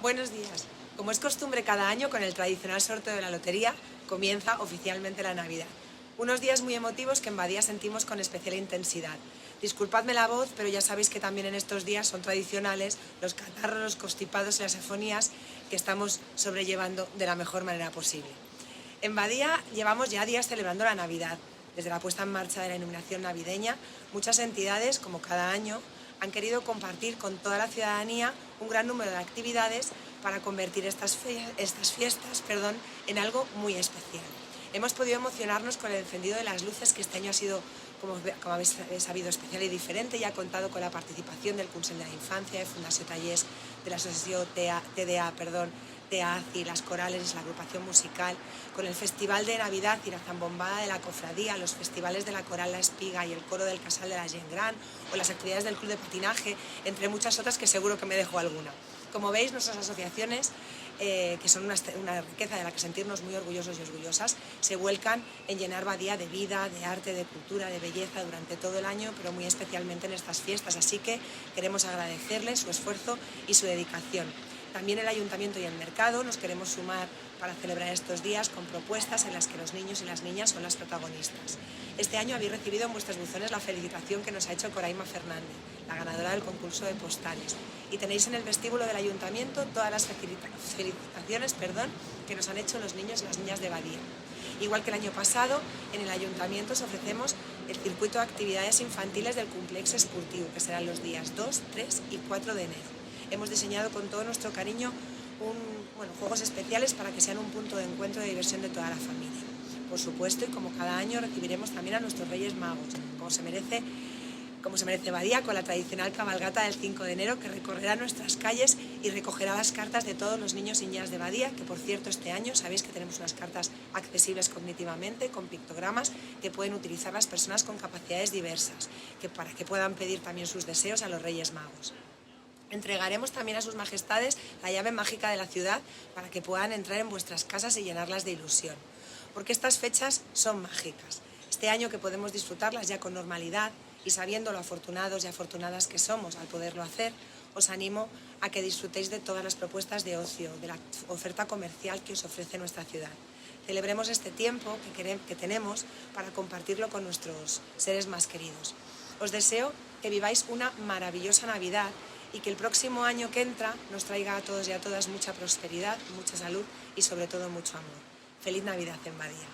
Buenos días. Como es costumbre cada año, con el tradicional sorteo de la lotería, comienza oficialmente la Navidad. Unos días muy emotivos que en Badía sentimos con especial intensidad. Disculpadme la voz, pero ya sabéis que también en estos días son tradicionales los catarros, los constipados y las afonías que estamos sobrellevando de la mejor manera posible. En Badía llevamos ya días celebrando la Navidad. Desde la puesta en marcha de la iluminación navideña, muchas entidades, como cada año, han querido compartir con toda la ciudadanía un gran número de actividades para convertir estas fiestas en algo muy especial. Hemos podido emocionarnos con el encendido de las luces, que este año ha sido, como habéis sabido, especial y diferente, y ha contado con la participación del Consell de la Infancia, de Fundació Tallers, de la Asociación TEACI, las corales, la agrupación musical, con el Festival de Navidad y la zambombada de la cofradía, los festivales de la Coral La Espiga y el coro del Casal de la Gent Gran, o las actividades del Club de Patinaje, entre muchas otras que seguro que me dejo alguna. Como veis, nuestras asociaciones, que son una riqueza de la que sentirnos muy orgullosos y orgullosas, se vuelcan en llenar Badía de vida, de arte, de cultura, de belleza durante todo el año, pero muy especialmente en estas fiestas. Así que queremos agradecerles su esfuerzo y su dedicación. También el Ayuntamiento y el Mercado nos queremos sumar para celebrar estos días con propuestas en las que los niños y las niñas son las protagonistas. Este año habéis recibido en vuestros buzones la felicitación que nos ha hecho Coraima Fernández, la ganadora del concurso de postales. Y tenéis en el vestíbulo del Ayuntamiento todas las felicitaciones que nos han hecho los niños y las niñas de Badía. Igual que el año pasado, en el Ayuntamiento os ofrecemos el circuito de actividades infantiles del Complex Esportiu, que serán los días 2, 3 y 4 de enero. Hemos diseñado con todo nuestro cariño juegos especiales para que sean un punto de encuentro y de diversión de toda la familia. Por supuesto, y como cada año, recibiremos también a nuestros Reyes Magos, como se merece Badía, con la tradicional cabalgata del 5 de enero, que recorrerá nuestras calles y recogerá las cartas de todos los niños y niñas de Badía, que por cierto este año sabéis que tenemos unas cartas accesibles cognitivamente, con pictogramas, que pueden utilizar las personas con capacidades diversas, para que puedan pedir también sus deseos a los Reyes Magos. Entregaremos también a sus majestades la llave mágica de la ciudad para que puedan entrar en vuestras casas y llenarlas de ilusión. Porque estas fechas son mágicas. Este año que podemos disfrutarlas ya con normalidad y sabiendo lo afortunados y afortunadas que somos al poderlo hacer, os animo a que disfrutéis de todas las propuestas de ocio, de la oferta comercial que os ofrece nuestra ciudad. Celebremos este tiempo que tenemos para compartirlo con nuestros seres más queridos. Os deseo que viváis una maravillosa Navidad y que el próximo año que entra nos traiga a todos y a todas mucha prosperidad, mucha salud y sobre todo mucho amor. Feliz Navidad en Badía.